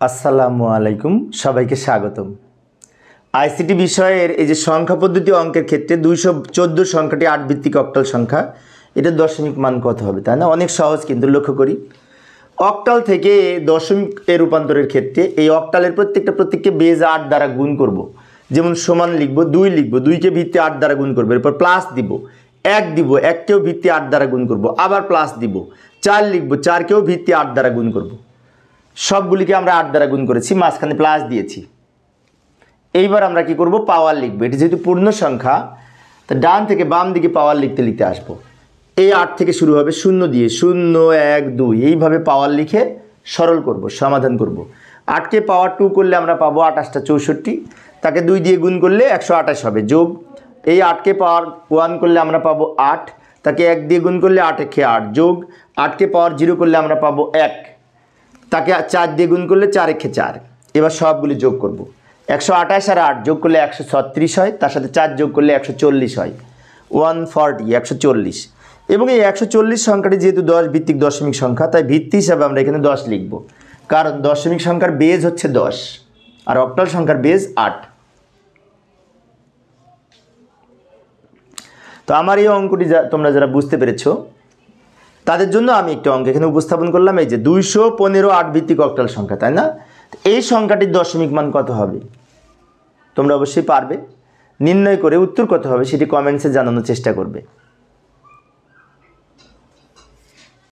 আসসালামু আলাইকুম, সবাইকে স্বাগতম। আইসিটি বিষয়ের এই যে সংখ্যা পদ্ধতি অঙ্কের ক্ষেত্রে 214 সংখ্যাটি 8 ভিত্তিক অক্টাল সংখ্যা, এটা দশমিক মান কত হবে, তাই না? অনেক সহজ, কিন্তু লক্ষ্য করি অক্টাল থেকে দশমিকে রূপান্তরের ক্ষেত্রে এই অক্টালের প্রত্যেককে বেজ 8 দ্বারা গুণ করব। যেমন সমান লিখব, 2 লিখব, 2কে ভিত্তি 8 দ্বারা গুণ করবো, এরপর প্লাস দিব, 1 দিব, 1কেও ভিত্তি 8 দ্বারা গুণ করব, আবার প্লাস দিব, 4 লিখব, 4কেও ভিত্তি 8 দ্বারা গুণ করব। সবগুলিকে আমরা 8 দ্বারা গুণ করেছি, মাঝখানে প্লাস দিয়েছি। এইবার আমরা কি করব, পাওয়ার লিখব। এটি যেহেতু পূর্ণ সংখ্যা, তা ডান থেকে বাম দিকে পাওয়ার লিখতে লিখতে আসবো। এই 8 থেকে শুরু হবে 0 দিয়ে, 0 1 2, এইভাবে পাওয়ার লিখে সরল করব, সমাধান করব। 8কে পাওয়ার 2 করলে আমরা পাবো 28টা 64, তাকে 2 দিয়ে গুণ করলে 128 হবে, যোগ এই 8কে পাওয়ার 1 করলে আমরা পাবো 8, তাকে 1 দিয়ে গুণ করলে 8 একে 8, যোগ 8কে পাওয়ার 0 করলে আমরা পাবো 1, তাকে 4 দিয়ে গুণ করলে 4 একে 4। এবার সবগুলি যোগ করব। 128 আর 8 যোগ করলে 136 হয়, তার সাথে 4 যোগ করলে 140 হয়, 140 140। এবং এই 140 সংখ্যাটি যেহেতু 10 ভিত্তিক দশমিক সংখ্যা, তাই ভিত্তি হিসাবে আমরা এখানে 10 লিখব, কারণ দশমিক সংখ্যার বেজ হচ্ছে 10 আর অক্টাল সংখ্যার বেজ 8। তো আমার এই অঙ্কটি তোমরা যারা বুঝতে পেরেছো, তাদের জন্য আমি একটি অঙ্ক এখানে উপস্থাপন করলাম। এই যে 215 8 ভিত্তিক অক্টাল সংখ্যা, তাই না? এই সংখ্যাটির দশমিক মান কত হবে? তোমরা অবশ্যই পারবে। নির্ণয় করে উত্তর কত হবে সেটি কমেন্টসে জানানোর চেষ্টা করবে।